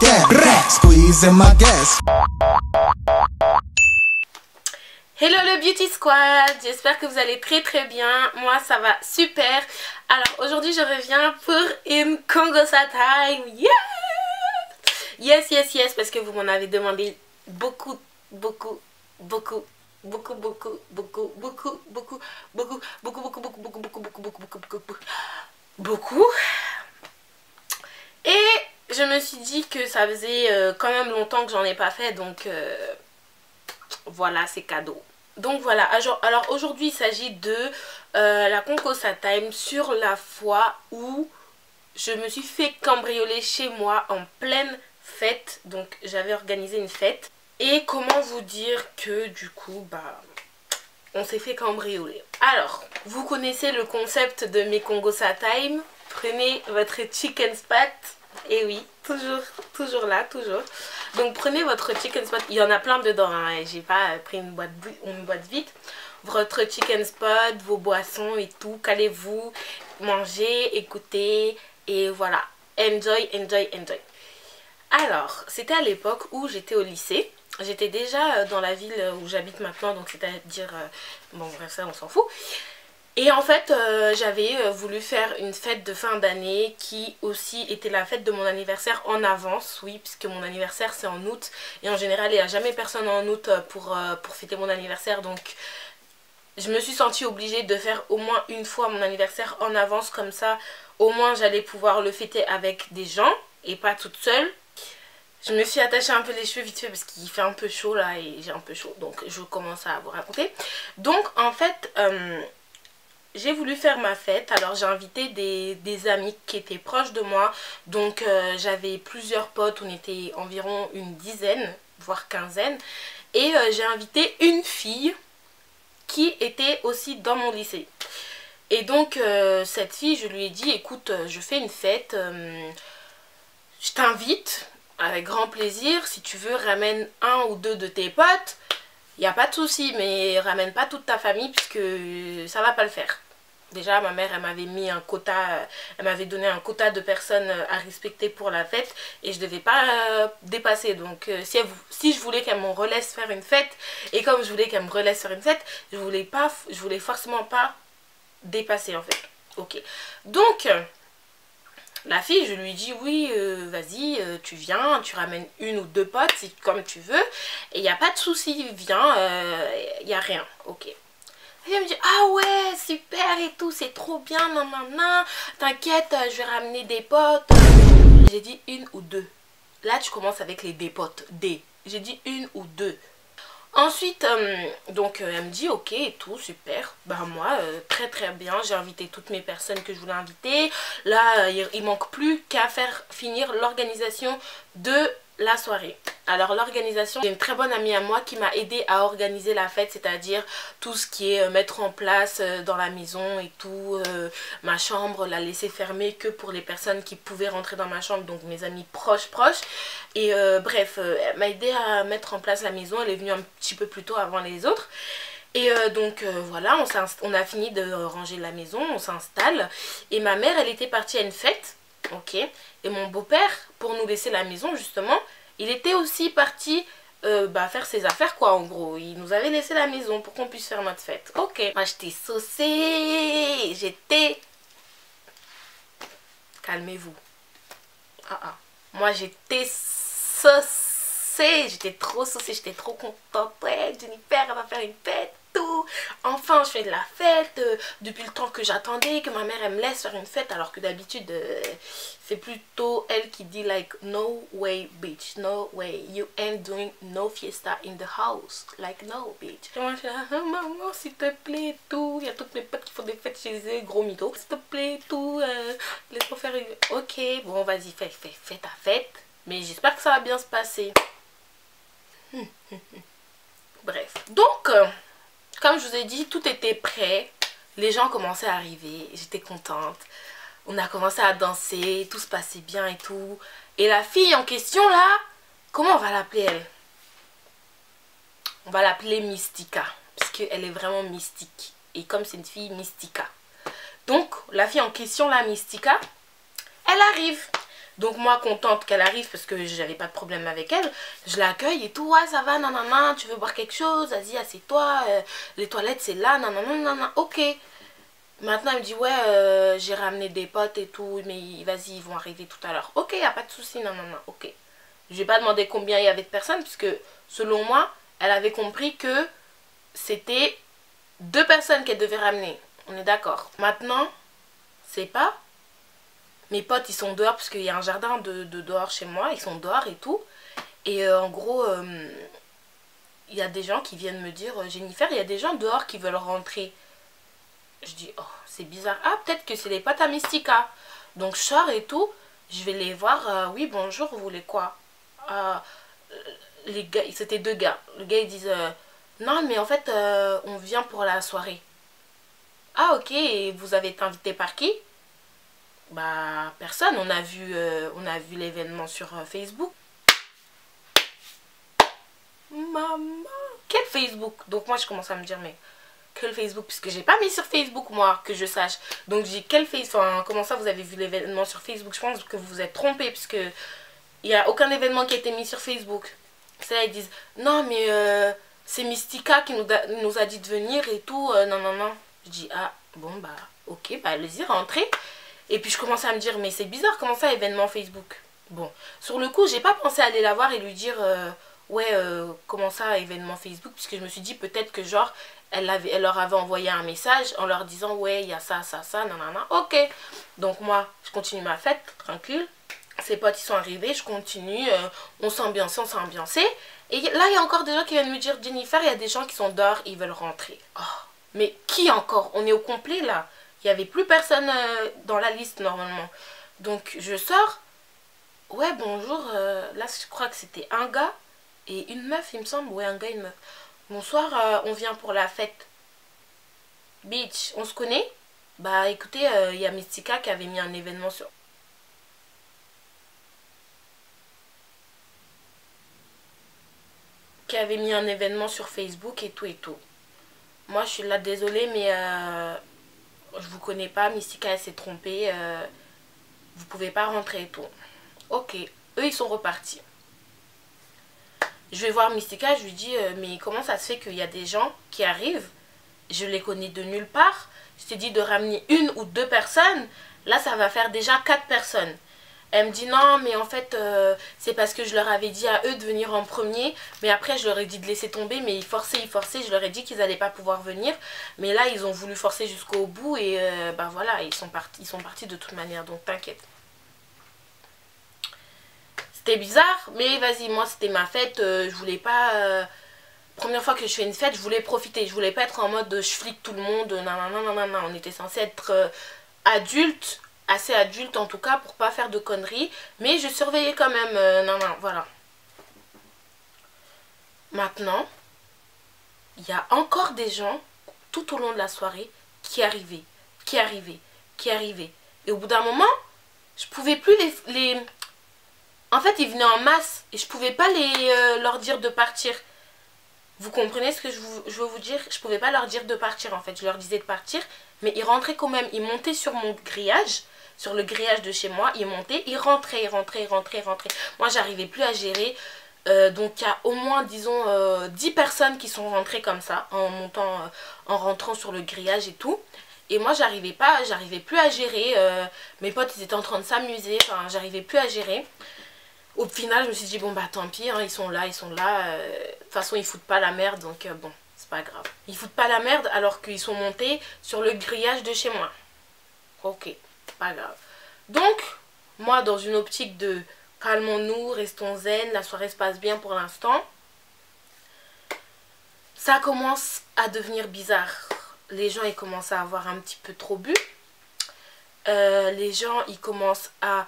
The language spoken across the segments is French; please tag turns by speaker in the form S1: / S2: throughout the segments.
S1: like that. Squeezing my gas.
S2: Hello le Beauty Squad, j'espère que vous allez très bien, moi ça va super. Alors aujourd'hui je reviens pour une Congosa time, yeah! Yes, parce que vous m'en avez demandé beaucoup. Et je me suis dit que ça faisait quand même longtemps que j'en ai pas fait, donc voilà, c'est cadeau. Donc voilà, alors aujourd'hui il s'agit de la Congosa time sur la fois où je me suis fait cambrioler chez moi en pleine fête. Donc j'avais organisé une fête. Et comment vous dire que du coup, bah, on s'est fait cambrioler. Alors, vous connaissez le concept de mes Congosa time. Prenez votre chicken spot. Et oui, toujours là, toujours. Donc prenez votre chicken spot. Il y en a plein dedans, hein. J'ai pas pris une boîte vide. Votre chicken spot, vos boissons et tout. Calez-vous, mangez, écoutez. Et voilà. Enjoy. Alors, c'était à l'époque où j'étais au lycée. J'étais déjà dans la ville où j'habite maintenant. Donc c'est-à-dire... bon bref, ça on s'en fout. Et en fait, j'avais voulu faire une fête de fin d'année qui aussi était la fête de mon anniversaire en avance. Oui, puisque mon anniversaire c'est en août. Et en général, il n'y a jamais personne en août pour fêter mon anniversaire. Donc, je me suis sentie obligée de faire au moins une fois mon anniversaire en avance. Comme ça, au moins, j'allais pouvoir le fêter avec des gens et pas toute seule. Je me suis attachée un peu les cheveux vite fait parce qu'il fait un peu chaud là et j'ai un peu chaud. Donc, je commence à vous raconter. Donc, en fait... j'ai voulu faire ma fête, alors j'ai invité des amis qui étaient proches de moi. Donc j'avais plusieurs potes, on était environ une dizaine, voire quinzaine. Et j'ai invité une fille qui était aussi dans mon lycée. Et donc cette fille, je lui ai dit, écoute, je fais une fête, je t'invite avec grand plaisir. Si tu veux, ramène un ou deux de tes potes. Il n'y a pas de souci, mais ramène pas toute ta famille puisque ça va pas le faire. Déjà, ma mère, elle m'avait mis un quota, elle m'avait donné un quota de personnes à respecter pour la fête et je devais pas dépasser. Donc, si je voulais qu'elle me relaisse faire une fête et comme je voulais qu'elle me relaisse faire une fête, je voulais forcément pas dépasser en fait. Ok. Donc, la fille, je lui dis oui, vas-y, tu viens, tu ramènes une ou deux potes, si, comme tu veux. Et il n'y a pas de souci, viens, il n'y a rien. Ok. Et elle me dit, ah ouais, super et tout, c'est trop bien, nanana, t'inquiète, je vais ramener des potes. J'ai dit une ou deux. Là, tu commences avec les des potes, des. J'ai dit une ou deux. Ensuite, donc elle me dit, ok et tout, super. Bah moi, très bien, j'ai invité toutes mes personnes que je voulais inviter. Là, il manque plus qu'à faire finir l'organisation de la soirée. Alors l'organisation, j'ai une très bonne amie à moi qui m'a aidé à organiser la fête, c'est-à-dire tout ce qui est mettre en place dans la maison et tout, ma chambre, la laisser fermée que pour les personnes qui pouvaient rentrer dans ma chambre, donc mes amis proches. Et bref, elle m'a aidé à mettre en place la maison, elle est venue un petit peu plus tôt avant les autres. Et donc voilà, on a fini de ranger la maison, on s'installe. Et ma mère, elle était partie à une fête, ok. Et mon beau-père, pour nous laisser la maison justement, il était aussi parti faire ses affaires quoi en gros. Il nous avait laissé la maison pour qu'on puisse faire notre fête. Ok. Moi j'étais saucée. J'étais... Calmez-vous. Moi j'étais saucée. J'étais trop saucée. J'étais trop contente. Ouais, Jennifer elle va faire une fête. Tout. Enfin je fais de la fête depuis le temps que j'attendais que ma mère elle me laisse faire une fête alors que d'habitude c'est plutôt elle qui dit like no way bitch, no way, you ain't doing no fiesta in the house, like no bitch. Et moi je suis là, oh, maman s'il te plaît tout, il y a toutes mes potes qui font des fêtes chez eux, gros mytho, s'il te plaît tout, laisse-moi faire une... Ok bon vas-y fais ta fête, mais j'espère que ça va bien se passer. Bref, donc comme je vous ai dit, tout était prêt. Les gens commençaient à arriver. J'étais contente. On a commencé à danser. Tout se passait bien et tout. Et la fille en question là, comment on va l'appeler elle? On va l'appeler Mystica. Parce qu'elle est vraiment mystique. Et comme c'est une fille, Mystica. Donc, la fille en question là, Mystica, elle arrive. Donc moi, contente qu'elle arrive, parce que j'avais pas de problème avec elle, je l'accueille et tout, ouais, ça va, nanana, tu veux boire quelque chose, vas-y, assieds-toi, les toilettes, c'est là, nanana, nanana, ok. Maintenant, elle me dit, ouais, j'ai ramené des potes et tout, mais vas-y, ils vont arriver tout à l'heure. Ok, y a pas de souci, nanana, ok. Je vais pas demander combien il y avait de personnes, puisque selon moi, elle avait compris que c'était 2 personnes qu'elle devait ramener. On est d'accord. Maintenant, c'est pas. Mes potes, ils sont dehors, parce qu'il y a un jardin de dehors chez moi, ils sont dehors et tout. Et en gros, il y a des gens qui viennent me dire, Jennifer, il y a des gens dehors qui veulent rentrer. Je dis, oh, c'est bizarre. Ah, peut-être que c'est les potes à Mystica. Donc je sors et tout, je vais les voir. Oui, bonjour, vous voulez quoi? Les gars, c'était 2 gars. Le gars, ils disent, non, mais en fait, on vient pour la soirée. Ah, ok, et vous avez été invité par qui? Bah, personne. On a vu l'événement sur Facebook. Maman, quel Facebook? Donc moi, je commence à me dire, mais quel Facebook? Puisque j'ai pas mis sur Facebook, moi, que je sache. Donc j'ai quel Facebook? Enfin, comment ça, vous avez vu l'événement sur Facebook? Je pense que vous vous êtes trompé, puisque il n'y a aucun événement qui a été mis sur Facebook. C'est là, ils disent, non, mais c'est Mystica qui nous a dit de venir et tout. Non, non, non. Je dis, ah, bon, bah, ok, bah, allez-y, rentrez. Et puis je commence à me dire, mais c'est bizarre, comment ça, événement Facebook? Bon, sur le coup, j'ai pas pensé à aller la voir et lui dire, ouais, comment ça, événement Facebook? Puisque je me suis dit, peut-être que genre, elle leur avait envoyé un message en leur disant, ouais, il y a ça, ça, ça, nanana. Ok. Donc moi, je continue ma fête, tranquille. Ses potes, ils sont arrivés, je continue, on s'est ambiancé, on s'est ambiancé. Et là, il y a encore des gens qui viennent me dire, Jennifer, il y a des gens qui sont dehors, ils veulent rentrer. Oh, mais qui encore? On est au complet là. Il n'y avait plus personne dans la liste normalement. Donc je sors. Ouais, bonjour. Là, je crois que c'était un gars et une meuf, il me semble. Ouais, un gars et une meuf. Bonsoir, on vient pour la fête. Bitch, on se connaît? Bah écoutez, il y a Mystica qui avait mis un événement sur... Qui avait mis un événement sur Facebook et tout et tout. Moi, je suis là, désolée, mais je vous connais pas. Mystica, elle s'est trompée. Vous pouvez pas rentrer et tout. Ok, eux, ils sont repartis. Je vais voir Mystica, je lui dis, mais comment ça se fait qu'il y a des gens qui arrivent? Je les connais de nulle part. Je t'ai dit de ramener 1 ou 2 personnes. Là, ça va faire déjà 4 personnes. Elle me dit non, mais en fait, c'est parce que je leur avais dit à eux de venir en premier. Mais après, je leur ai dit de laisser tomber. Mais ils forçaient. Je leur ai dit qu'ils n'allaient pas pouvoir venir. Mais là, ils ont voulu forcer jusqu'au bout. Et bah voilà, ils sont partis de toute manière. Donc t'inquiète. C'était bizarre. Mais vas-y, moi, c'était ma fête. Je voulais pas... Première fois que je fais une fête, je voulais profiter. Je voulais pas être en mode je flique tout le monde. Non, non, non, non, non. On était censé être adultes. Assez adulte en tout cas pour pas faire de conneries, mais je surveillais quand même, non, non, voilà. Maintenant, il y a encore des gens tout au long de la soirée qui arrivaient, qui arrivaient, qui arrivaient. Et au bout d'un moment, je pouvais plus les... En fait, ils venaient en masse et je pouvais pas leur dire de partir. Vous comprenez ce que je veux vous dire? Je pouvais pas leur dire de partir en fait. Je leur disais de partir, mais ils rentraient quand même. Ils montaient sur mon grillage. Sur le grillage de chez moi, ils montaient, ils rentraient, ils rentraient, ils rentraient, ils rentraient. Moi, j'arrivais plus à gérer. Donc, il y a au moins, disons, 10 personnes qui sont rentrées comme ça, en montant, en rentrant sur le grillage et tout. Et moi, j'arrivais plus à gérer. Mes potes, ils étaient en train de s'amuser. Enfin, j'arrivais plus à gérer. Au final, je me suis dit, bon, bah, tant pis, hein, ils sont là, ils sont là. De toute façon, ils foutent pas la merde, donc bon, c'est pas grave. Ils foutent pas la merde alors qu'ils sont montés sur le grillage de chez moi. Ok. Pas grave. Donc, moi, dans une optique de calmons-nous, restons zen, la soirée se passe bien pour l'instant, ça commence à devenir bizarre. Les gens, ils commencent à avoir un petit peu trop bu. Les gens, ils commencent à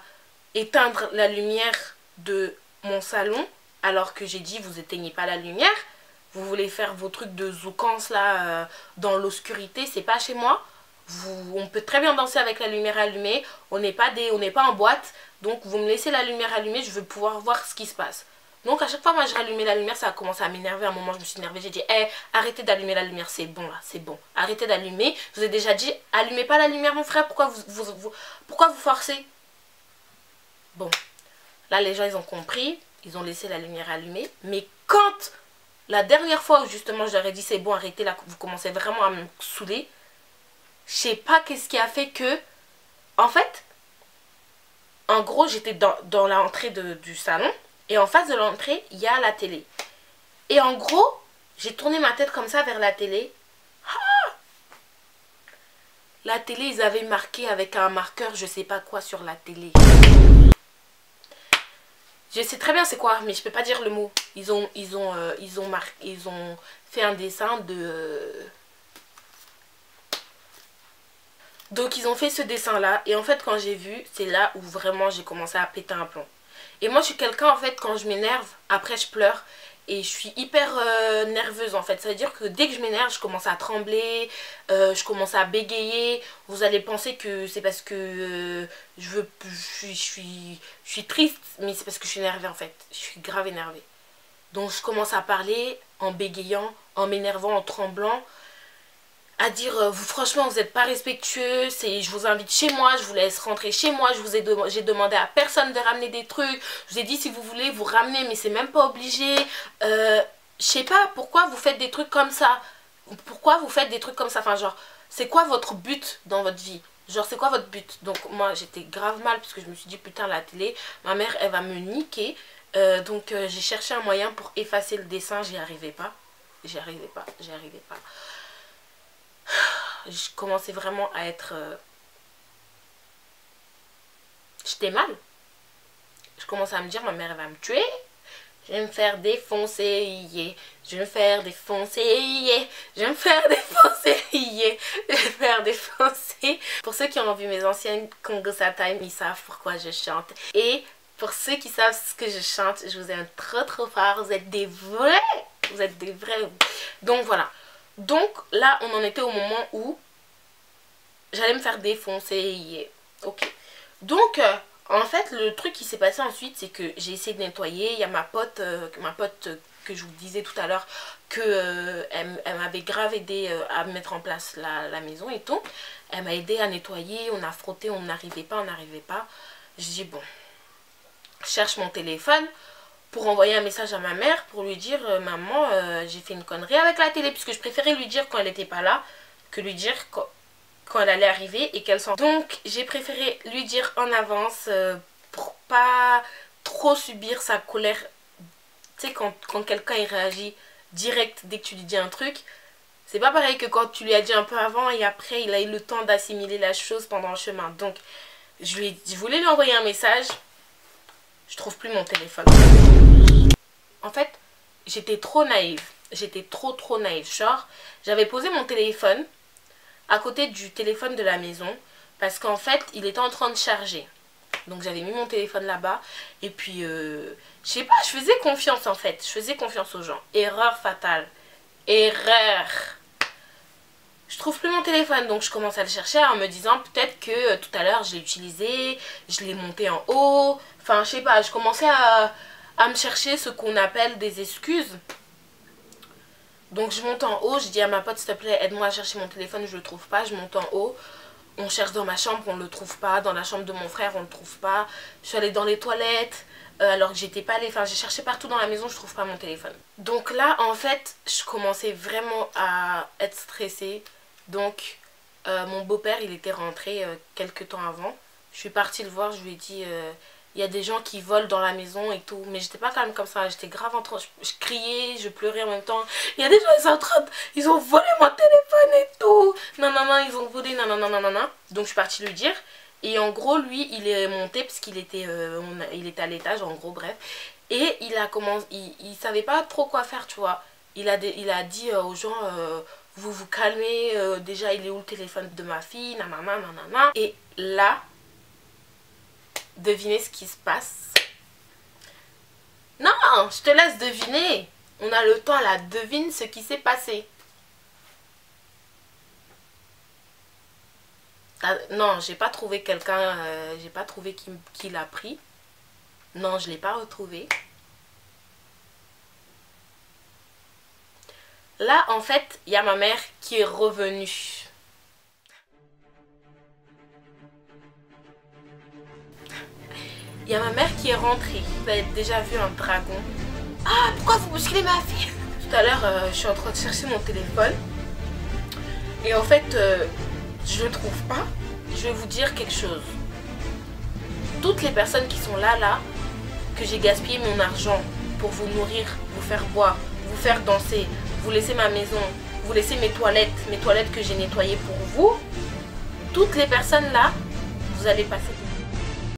S2: éteindre la lumière de mon salon, alors que j'ai dit, vous éteignez pas la lumière. Vous voulez faire vos trucs de zoukance, là, dans l'obscurité, c'est pas chez moi. On peut très bien danser avec la lumière allumée. On n'est pas en boîte. Donc vous me laissez la lumière allumée. Je veux pouvoir voir ce qui se passe. Donc à chaque fois moi je rallumais la lumière. Ça a commencé à m'énerver. À un moment je me suis énervée. J'ai dit hey, arrêtez d'allumer la lumière. C'est bon là. C'est bon. Arrêtez d'allumer. Je vous ai déjà dit allumez pas la lumière mon frère. Pourquoi vous forcez? Bon, là les gens ils ont compris, ils ont laissé la lumière allumée. Mais quand la dernière fois où justement je leur ai dit c'est bon, arrêtez là, vous commencez vraiment à me saouler. Je sais pas qu'est-ce qui a fait que, en fait, en gros j'étais dans l'entrée du salon. Et en face de l'entrée il y a la télé. Et en gros j'ai tourné ma tête comme ça vers la télé. La télé, ils avaient marqué avec un marqueur, je sais pas quoi, sur la télé. Je sais très bien c'est quoi, mais je peux pas dire le mot. Ils ont fait un dessin de... Donc ils ont fait ce dessin là. Et en fait quand j'ai vu, c'est là où vraiment j'ai commencé à péter un plomb. Et moi je suis quelqu'un en fait, quand je m'énerve, après je pleure. Et je suis hyper nerveuse en fait. Ça veut dire que dès que je m'énerve, je commence à trembler, je commence à bégayer. Vous allez penser que c'est parce que je suis triste, mais c'est parce que je suis énervée en fait. Je suis grave énervée. Donc je commence à parler en bégayant, en m'énervant, en tremblant. À dire, franchement vous n'êtes pas respectueux, je vous invite chez moi, je vous laisse rentrer chez moi, j'ai demandé à personne de ramener des trucs, je vous ai dit si vous voulez vous ramener mais c'est même pas obligé, je sais pas pourquoi vous faites des trucs comme ça, enfin genre c'est quoi votre but dans votre vie, genre c'est quoi votre but. Donc moi j'étais grave mal parce que je me suis dit putain la télé, ma mère elle va me niquer, donc j'ai cherché un moyen pour effacer le dessin, j'y arrivais pas. Je commençais vraiment à être... J'étais mal. Je commençais à me dire, ma mère elle va me tuer. Je vais me faire défoncer, yeah. Je vais me faire défoncer, yeah. Je vais me faire défoncer, yeah. Je vais me faire défoncer. Pour ceux qui ont vu mes anciennes Congosa Time, ils savent pourquoi je chante. Et pour ceux qui savent ce que je chante, je vous aime trop trop fort. Vous êtes des vrais. Vous êtes des vrais. Donc voilà. Donc là on en était au moment où j'allais me faire défoncer, yeah. Ok. Donc en fait le truc qui s'est passé ensuite c'est que j'ai essayé de nettoyer. Il y a ma pote que je vous disais tout à l'heure que elle m'avait grave aidé à mettre en place la maison et tout. Elle m'a aidé à nettoyer, on a frotté, on n'arrivait pas. Je dis bon, je cherche mon téléphone pour envoyer un message à ma mère pour lui dire maman j'ai fait une connerie avec la télé, puisque je préférais lui dire quand elle n'était pas là que lui dire quand elle allait arriver et qu'elle s'en... Donc j'ai préféré lui dire en avance pour pas trop subir sa colère. Tu sais quand quelqu'un il réagit direct dès que tu lui dis un truc, c'est pas pareil que quand tu lui as dit un peu avant et après il a eu le temps d'assimiler la chose pendant le chemin. Donc je voulais lui envoyer un message. Je trouve plus mon téléphone. En fait, j'étais trop naïve. J'étais trop naïve. Genre, j'avais posé mon téléphone à côté du téléphone de la maison parce qu'en fait, il était en train de charger. Donc, j'avais mis mon téléphone là-bas. Et puis, je sais pas, je faisais confiance en fait. Je faisais confiance aux gens. Erreur fatale. Erreur. Je trouve plus mon téléphone, donc je commence à le chercher en me disant peut-être que tout à l'heure je l'ai utilisé, je l'ai monté en haut, enfin je sais pas, je commençais à me chercher ce qu'on appelle des excuses. Donc je monte en haut, je dis à ma pote s'il te plaît aide-moi à chercher mon téléphone, je le trouve pas, je monte en haut, on cherche dans ma chambre, on le trouve pas, dans la chambre de mon frère on le trouve pas, je suis allée dans les toilettes, alors que j'étais pas allée, enfin j'ai cherché partout dans la maison, je trouve pas mon téléphone. Donc là en fait je commençais vraiment à être stressée. Donc mon beau-père il était rentré quelques temps avant. Je suis partie le voir, je lui ai dit il y a des gens qui volent dans la maison et tout. Mais j'étais pas quand même comme ça, j'étais grave en train, je criais, je pleurais en même temps. Il y a des gens, ils ont volé mon téléphone et tout. Non, ils ont volé, non. Donc je suis partie lui dire. Et en gros lui il est monté parce qu'il était, il était à l'étage en gros, bref. Et il a commencé, il savait pas trop quoi faire, tu vois. Il a dit aux gens... vous vous calmez, déjà il est où le téléphone de ma fille, nanana. Et là, devinez ce qui se passe. Non, je te laisse deviner. On a le temps là, devine ce qui s'est passé. Non, j'ai pas trouvé quelqu'un, j'ai pas trouvé qui l'a pris. Non, je l'ai pas retrouvé. Là, en fait, il y a ma mère qui est revenue. Il y a ma mère qui est rentrée. Vous avez déjà vu un dragon. Ah, pourquoi vous bousculez ma fille? Tout à l'heure, je suis en train de chercher mon téléphone. Et en fait, je ne trouve pas. Je vais vous dire quelque chose. Toutes les personnes qui sont là, que j'ai gaspillé mon argent pour vous nourrir, vous faire boire, vous faire danser, vous laisser ma maison, vous laisser mes toilettes que j'ai nettoyées pour vous. Toutes les personnes là, vous allez passer